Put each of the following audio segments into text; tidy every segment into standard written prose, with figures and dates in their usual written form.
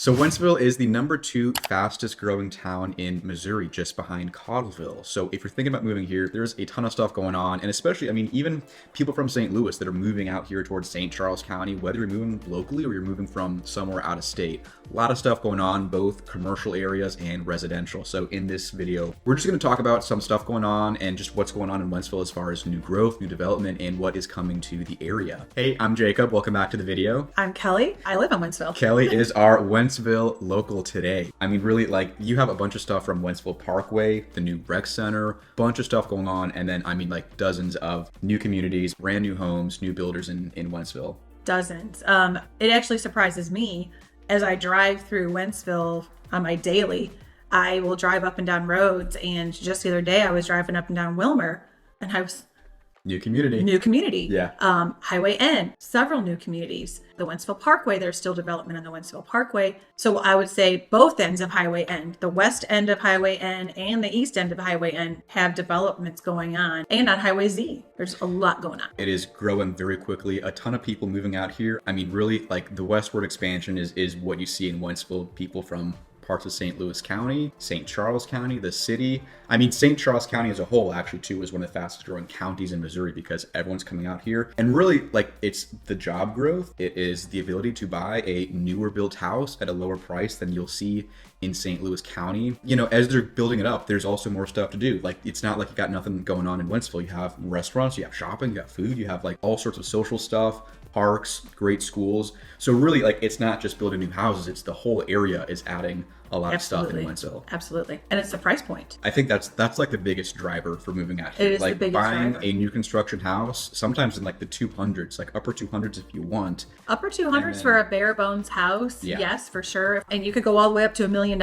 So Wentzville is the #2 fastest growing town in Missouri, just behind Cottleville. So if you're thinking about moving here, there's a ton of stuff going on. And especially, even people from St. Louis that are moving out here towards St. Charles County, whether you're moving locally or you're moving from somewhere out of state, a lot of stuff going on, both commercial areas and residential. So in this video, we're just going to talk about some stuff going on and just what's going on in Wentzville as far as new growth, new development, and what is coming to the area. Hey, I'm Jacob. Welcome back to the video. I'm Kelly. I live in Wentzville. Kelly is our Wentzville local today. Really, you have a bunch of stuff from Wentzville Parkway, the new rec center, bunch of stuff going on, and then dozens of new communities, brand new homes, new builders in Wentzville. Dozens. It actually surprises me as I drive through Wentzville on my daily. I will drive up and down roads, and just the other day I was driving up and down Wilmer, and I was New community. Yeah. Highway N, several new communities. The Wentzville Parkway, there's still development on the Wentzville Parkway. So I would say both ends of Highway N, the west end of Highway N and the east end of Highway N have developments going on. And on Highway Z, there's a lot going on. It is growing very quickly. A ton of people moving out here. Really, the westward expansion is what you see in Wentzville. People from parts of St. Louis County, St. Charles County, the city. St. Charles County as a whole actually too is one of the fastest growing counties in Missouri because everyone's coming out here. And really, it's the job growth. It is the ability to buy a newer built house at a lower price than you'll see in St. Louis County. As they're building it up, there's also more stuff to do. It's not like you got nothing going on in Wentzville. You have restaurants, you have shopping, you have food, you have all sorts of social stuff, parks, great schools. So really, it's not just building new houses, it's the whole area is adding a lot of stuff in Wentzville. Absolutely. And it's the price point. I think that's the biggest driver for moving out here. It is the biggest buying driver. A new construction house, sometimes in the 200s, upper 200s if you want. Upper 200s for a bare bones house, yeah. Yes, for sure. And you could go all the way up to $1 million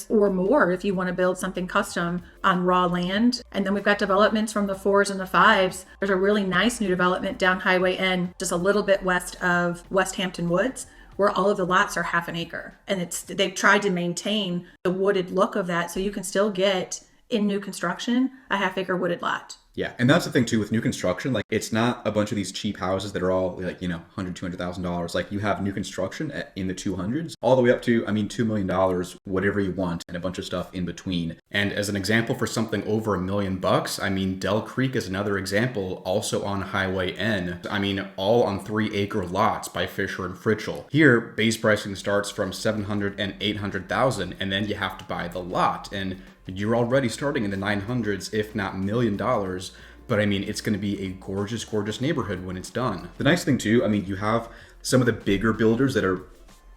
or more if you want to build something custom on raw land. And then we've got developments from the 4s and the 5s. There's a really nice new development down Highway N, just a little bit west of West Hampton Woods, where all of the lots are half an acre. And they've tried to maintain the wooded look of that so you can still get, in new construction, a half acre wooded lot. Yeah, and that's the thing too with new construction. It's not a bunch of these cheap houses that are all $100,000, $200,000. You have new construction in the 200s, all the way up to $2 million, whatever you want, and a bunch of stuff in between. And as an example for something over $1 million, Dell Creek is another example, also on Highway N. All on 3-acre lots by Fischer and Frichtel. Here, base pricing starts from $700,000 and $800,000, and then you have to buy the lot. And you're already starting in the 900s, if not $1 million. But it's going to be a gorgeous, gorgeous neighborhood when it's done. The nice thing too, you have some of the bigger builders that are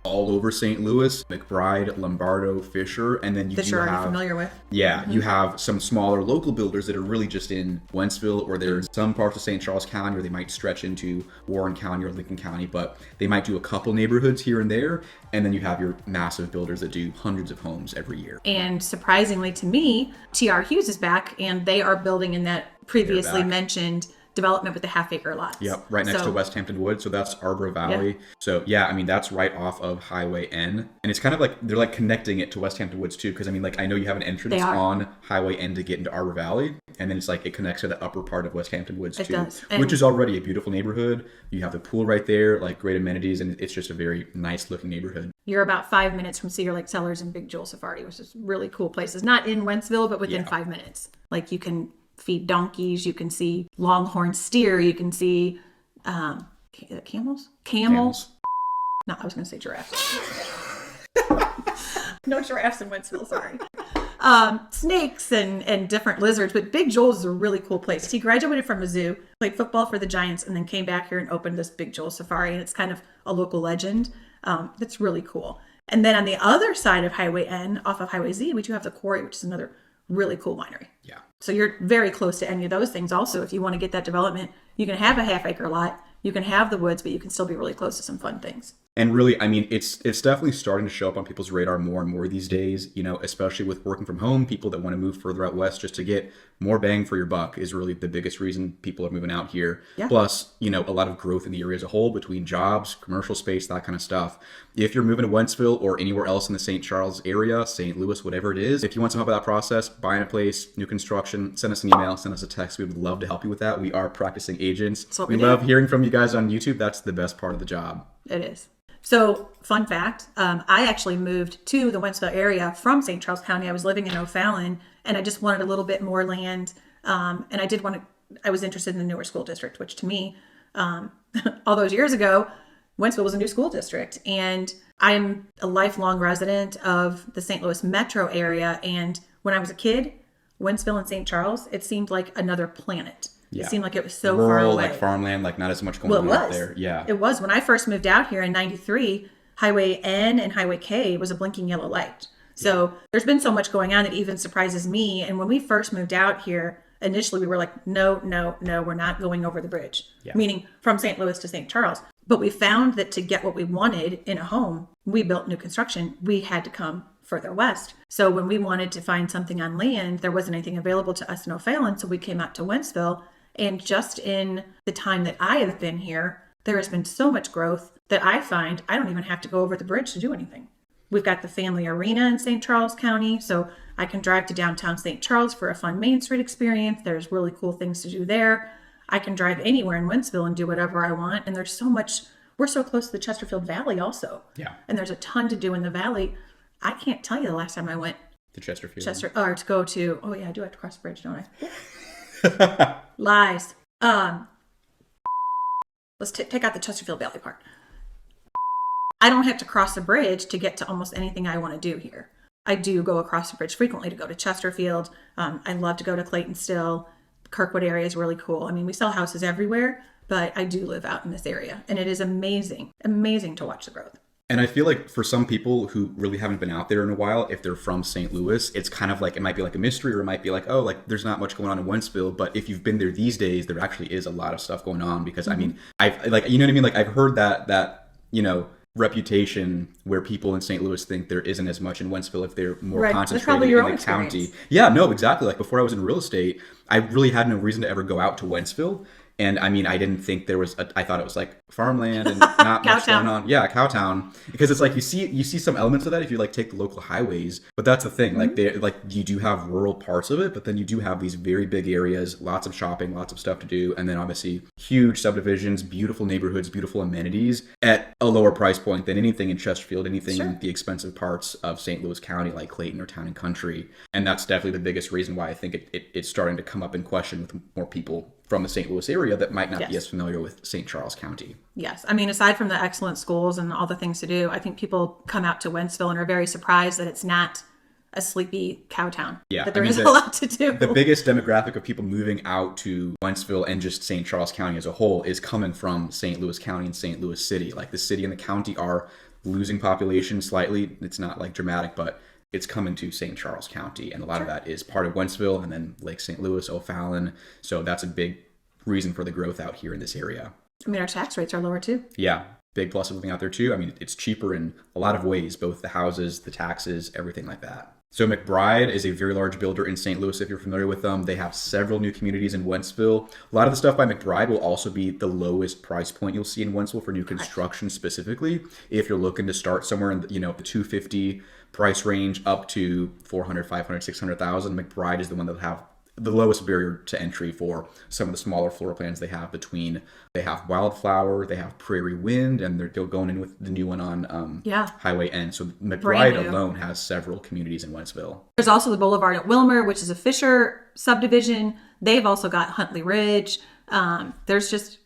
all over St. Louis, McBride, Lombardo, Fischer, and then that you're already familiar with. Yeah, You have some smaller local builders that are really just in Wentzville, or there's some parts of St. Charles County, or they might stretch into Warren County or Lincoln County, but they might do a couple neighborhoods here and there, and then you have your massive builders that do hundreds of homes every year. And surprisingly to me, T.R Hughes is back, and they are building in that previously mentioned development with the half acre lots. Yep, right next to West Hampton Woods. So that's Arbor Valley. Yeah. So that's right off of Highway N. And it's kind of they're connecting it to West Hampton Woods too. Because I know you have an entrance on Highway N to get into Arbor Valley. And then it's it connects to the upper part of West Hampton Woods too. Which is already a beautiful neighborhood. You have the pool right there, great amenities. And it's just a very nice looking neighborhood. You're about 5 minutes from Cedar Lake Cellars and Big Joel Safari, which is really cool places. Not in Wentzville, but within 5 minutes. You can feed donkeys, you can see longhorn steer, you can see camels. No, I was going to say giraffes. No giraffes in Wentzville, sorry. Snakes and different lizards, but Big Joel's is a really cool place. He graduated from a zoo, played football for the Giants, and then came back here and opened this Big Joel Safari, and it's kind of a local legend. That's really cool. And then on the other side of Highway N, off of Highway Z, we do have the Quarry, which is another really cool winery. Yeah. So you're very close to any of those things. Also, if you want to get that development, you can have a half acre lot, you can have the woods, but you can still be really close to some fun things. And really, it's definitely starting to show up on people's radar more and more these days, especially with working from home. People that want to move further out west just to get more bang for your buck is really the biggest reason people are moving out here. Yeah. Plus, a lot of growth in the area as a whole between jobs, commercial space, that kind of stuff. If you're moving to Wentzville or anywhere else in the St. Charles area, St. Louis, whatever it is, if you want some help with that process, buying a place, new construction, send us an email, send us a text. We would love to help you with that. We are practicing agents. That's what we love hearing from you guys on YouTube. That's the best part of the job. It is. So, fun fact, I actually moved to the Wentzville area from St. Charles County. I was living in O'Fallon, and I just wanted a little bit more land. And I was interested in the newer school district, which to me, all those years ago, Wentzville was a new school district. And I'm a lifelong resident of the St. Louis metro area. And when I was a kid, Wentzville and St. Charles, it seemed like another planet. Yeah. It seemed like it was so rural, far away. like farmland, like not as much going on out there. Yeah. It was. When I first moved out here in 93, Highway N and Highway K was a blinking yellow light. So there's been so much going on that even surprises me. And when we first moved out here, initially we were like, no, we're not going over the bridge. Yeah. Meaning from St. Louis to St. Charles. But we found that to get what we wanted in a home, we built new construction. We had to come further west. So when we wanted to find something on land, there wasn't anything available to us in O'Fallon. So we came out to Wentzville. And just in the time that I have been here, there has been so much growth that I find I don't even have to go over the bridge to do anything. We've got the family arena in St. Charles County, so I can drive to downtown St. Charles for a fun Main Street experience. There's really cool things to do there. I can drive anywhere in Wentzville and do whatever I want. And there's so much, we're so close to the Chesterfield Valley also. Yeah. And there's a ton to do in the valley. I can't tell you the last time I went to Chesterfield. Or to go to, oh yeah, I do have to cross the bridge, don't I? Lies. Let's take out the Chesterfield Valley part. I don't have to cross the bridge to get to almost anything I want to do here. I do go across the bridge frequently to go to Chesterfield. I love to go to Clayton still. Kirkwood area is really cool. I mean, we sell houses everywhere, but I do live out in this area, and it is amazing to watch the growth. And I feel like for some people who really haven't been out there in a while, if they're from St. Louis, it's kind of like, it might be like a mystery, or it might be like, oh, like there's not much going on in Wentzville. But if you've been there these days, there actually is a lot of stuff going on, because I mean, I've like, you know what I mean? Like I've heard that, you know, reputation where people in St. Louis think there isn't as much in Wentzville if they're more concentrated in the county. Yeah, no, exactly. Like before I was in real estate, I really had no reason to ever go out to Wentzville. And I mean, I didn't think there was, I thought it was like farmland and not much going on. Yeah, Cowtown. Because it's like, you see some elements of that if you like take the local highways. But that's the thing, like you do have rural parts of it, but then you do have these very big areas, lots of shopping, lots of stuff to do. And then obviously huge subdivisions, beautiful neighborhoods, beautiful amenities at a lower price point than anything in Chesterfield, anything in the expensive parts of St. Louis County, like Clayton or Town and Country. And that's definitely the biggest reason why I think it's starting to come up in question with more people from the St. Louis area that might not be as familiar with St. Charles County. Yes. I mean, aside from the excellent schools and all the things to do, I think people come out to Wentzville and are very surprised that it's not a sleepy cow town. Yeah. That there is a lot to do. The biggest demographic of people moving out to Wentzville and just St. Charles County as a whole is coming from St. Louis County and St. Louis City. Like the city and the county are losing population slightly. It's not like dramatic, but it's coming to St. Charles County, and a lot of that is part of Wentzville and then Lake St. Louis, O'Fallon. So that's a big reason for the growth out here in this area. I mean, our tax rates are lower too. Yeah, big plus of living out there too. I mean, it's cheaper in a lot of ways, both the houses, the taxes, everything like that. So McBride is a very large builder in St. Louis, if you're familiar with them. They have several new communities in Wentzville. A lot of the stuff by McBride will also be the lowest price point you'll see in Wentzville for new construction specifically. If you're looking to start somewhere in the, the $250 price range up to $400, $500, $600,000, McBride is the one that will have the lowest barrier to entry for some of the smaller floor plans they have they have Wildflower, they have Prairie Wind, and they're going in with the new one on Highway N. So McBride alone has several communities in Wentzville. There's also the Boulevard at Wilmer, which is a Fischer subdivision. They've also got Huntley Ridge. There's just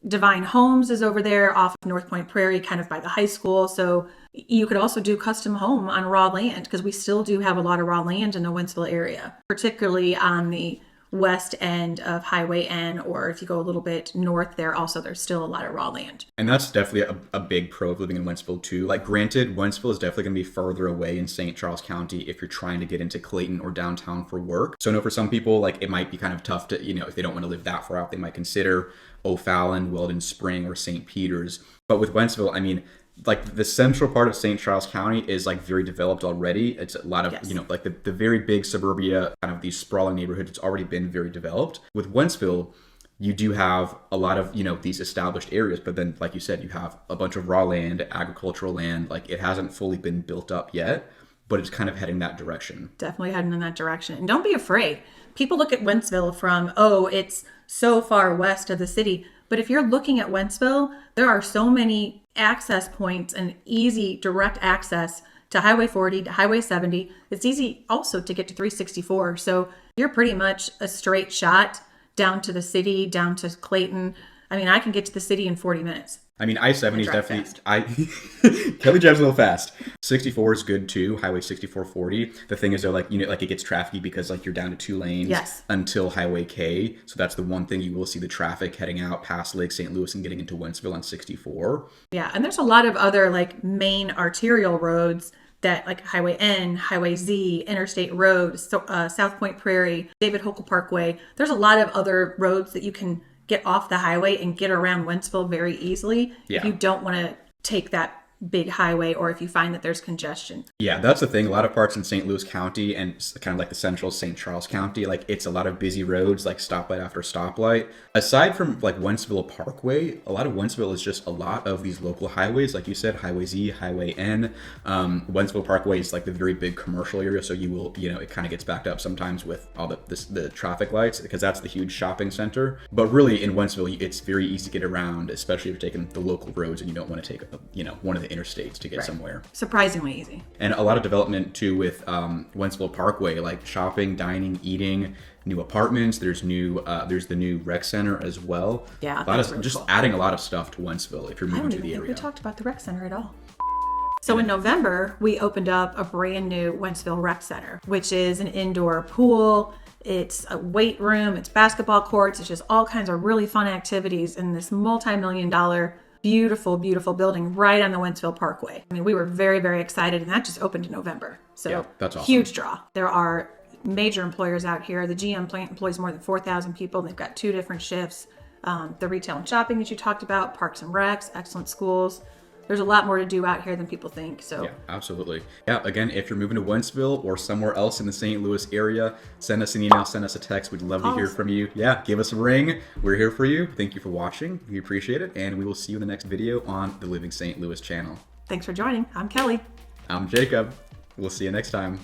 Divine Homes is over there off of North Point Prairie, kind of by the high school. So you could also do custom home on raw land, because we still do have a lot of raw land in the Wentzville area, particularly on the west end of Highway N, or if you go a little bit north there, also there's still a lot of raw land. And that's definitely a big pro of living in Wentzville too. Like granted, Wentzville is definitely going to be further away in St. Charles County if you're trying to get into Clayton or downtown for work. So I know for some people, like it might be kind of tough to, if they don't want to live that far out, they might consider O'Fallon, Weldon Spring, or St. Peters. But with Wentzville, I mean, like the central part of St. Charles County is like very developed already. It's a lot of, like the very big suburbia, kind of these sprawling neighborhoods, it's already been very developed. With Wentzville, you do have a lot of, these established areas, but then like you said, you have a bunch of raw land, agricultural land, like it hasn't fully been built up yet, but it's kind of heading that direction. Definitely heading in that direction. And don't be afraid. People look at Wentzville from, it's so far west of the city. But if you're looking at Wentzville, there are so many access points and easy direct access to Highway 40, to Highway 70. It's easy also to get to 364. So you're pretty much a straight shot down to the city, down to Clayton. I mean, I can get to the city in 40 minutes. I mean, I-70 is definitely, Kelly drives a little fast. 64 is good too, Highway 6440. The thing is, though, like, like it gets trafficy because like you're down to 2 lanes until Highway K. So that's the one thing you will see the traffic heading out past Lake St. Louis and getting into Wentzville on 64. Yeah, and there's a lot of other like main arterial roads that like Highway N, Highway Z, Interstate Road, South Point Prairie, David Hochul Parkway. There's a lot of other roads that you can get off the highway and get around Wentzville very easily if you don't want to take that big highway or if you find that there's congestion. Yeah, that's the thing. A lot of parts in St. Louis County and kind of like the central St. Charles County, like it's a lot of busy roads, like stoplight after stoplight. Aside from like Wentzville Parkway, a lot of Wentzville is just a lot of these local highways. Like you said, Highway Z, Highway N. Wentzville Parkway is like the very big commercial area. So you will, it kind of gets backed up sometimes with all the traffic lights because that's the huge shopping center. But really in Wentzville, it's very easy to get around, especially if you're taking the local roads and you don't want to take, one of the interstates to get somewhere. Surprisingly easy. And a lot of development too with Wentzville Parkway, like shopping, dining, eating, new apartments. There's the new rec center as well. Yeah, a lot of really just cool. Adding a lot of stuff to Wentzville if you're moving to the area. I don't think we talked about the rec center at all. So in November, we opened up a brand new Wentzville Rec Center, which is an indoor pool. It's a weight room. It's basketball courts. It's just all kinds of really fun activities in this multi-million-dollar beautiful, beautiful building right on the Wentzville Parkway. I mean, we were very, very excited, and that just opened in November. So yeah, that's awesome. Huge draw. There are major employers out here. The GM plant employs more than 4,000 people. They've got 2 different shifts. The retail and shopping that you talked about, parks and recs, excellent schools. There's a lot more to do out here than people think. So yeah, absolutely. Yeah, again, if you're moving to Wentzville or somewhere else in the St. Louis area, send us an email, send us a text. We'd love to hear from you. Yeah, give us a ring. We're here for you. Thank you for watching. We appreciate it. And we will see you in the next video on the Living St. Louis channel. Thanks for joining. I'm Kelly. I'm Jacob. We'll see you next time.